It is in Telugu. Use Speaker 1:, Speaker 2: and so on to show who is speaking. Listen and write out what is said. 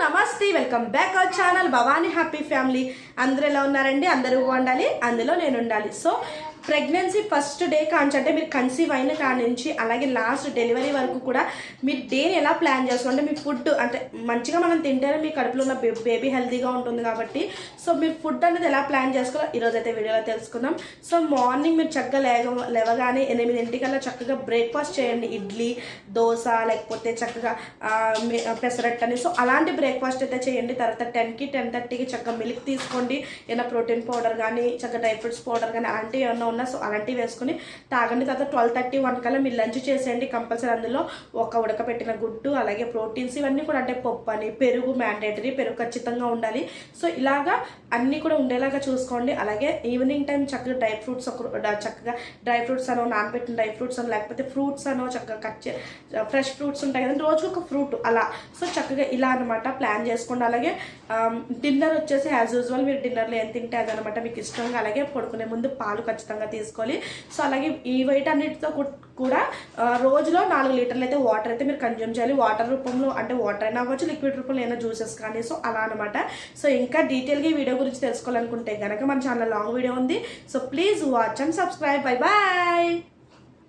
Speaker 1: నమస్తే, welcome back our channel Bhavani happy family. అందరూ ఎలా ఉన్నారండి? అందరూ బాగుండాలి, అందులో నేను ఉండాలి. సో ప్రెగ్నెన్సీ ఫస్ట్ డే కాంచి అంటే మీరు కన్సీవ్ అయిన కాడి నుంచి అలాగే లాస్ట్ డెలివరీ వరకు కూడా మీరు డేని ఎలా ప్లాన్ చేసుకోండి. మీ ఫుడ్ అంటే మంచిగా మనం తింటేనే మీ కడుపులో ఉన్న బేబీ హెల్తీగా ఉంటుంది కాబట్టి సో మీరు ఫుడ్ అనేది ఎలా ప్లాన్ చేసుకోవాలో ఈరోజు అయితే వీడియోలో తెలుసుకుందాం. సో మార్నింగ్ మీరు చక్కగా లేవగానే 8 చక్కగా బ్రేక్ఫాస్ట్ చేయండి. ఇడ్లీ, దోశ, లేకపోతే చక్కగా పెసరట్టు అని. సో అలాంటి బ్రేక్ఫాస్ట్ అయితే చేయండి. తర్వాత 10కి 10:30కి చక్కగా మిల్క్ తీసుకోండి. ఏమైనా ప్రోటీన్ పౌడర్ కానీ చక్కగా డ్రై ఫ్రూట్స్ పౌడర్ కానీ అలాంటివి ఏమన్నా ఉన్నా సో అలాంటివి వేసుకొని తాగండి. తర్వాత 12:30-1 కల్లా మీరు లంచ్ చేసేయండి. కంపల్సరీ అందులో ఒక ఉడకపెట్టిన గుడ్డు, అలాగే ప్రోటీన్స్ ఇవన్నీ కూడా, అంటే పప్పు అని, పెరుగు మ్యాండేటరీ, పెరుగు ఖచ్చితంగా ఉండాలి. సో ఇలాగా అన్నీ కూడా ఉండేలాగా చూసుకోండి. అలాగే ఈవినింగ్ టైం చక్కగా చక్కగా డ్రై ఫ్రూట్స్ అనో, నానబెట్టిన డ్రై ఫ్రూట్స్ అనో, లేకపోతే ఫ్రూట్స్ అనో చక్కగా ఫ్రెష్ ఫ్రూట్స్ ఉంటాయి కదండి, రోజుకు ఒక ఫ్రూట్ అలా. సో చక్కగా ఇలా అనమాట ప్లాన్ చేసుకోండి. అలాగే డిన్నర్ వచ్చేసి యాజ్ యూజువల్ మీరు డిన్నర్లో ఏం తింటే అదనమాట మీకు ఇష్టంగా. అలాగే పడుకునే ముందు పాలు ఖచ్చితంగా తీసుకోవాలి. సో అలాగే ఈ వీటన్నిటితో కూడా రోజులో 4 లీటర్లు అయితే వాటర్ అయితే మీరు కన్జ్యూమ్ చేయాలి. వాటర్ రూపంలో అంటే వాటర్ అయినా అవ్వచ్చు, లిక్విడ్ రూపంలో అయినా జ్యూసెస్ కానీ. సో అలా అనమాట. సో ఇంకా డీటెయిల్గా ఈ వీడియో గురించి తెలుసుకోవాలనుకుంటే కనుక మన ఛానల్ లాంగ్ వీడియో ఉంది. So please watch and subscribe. Bye bye.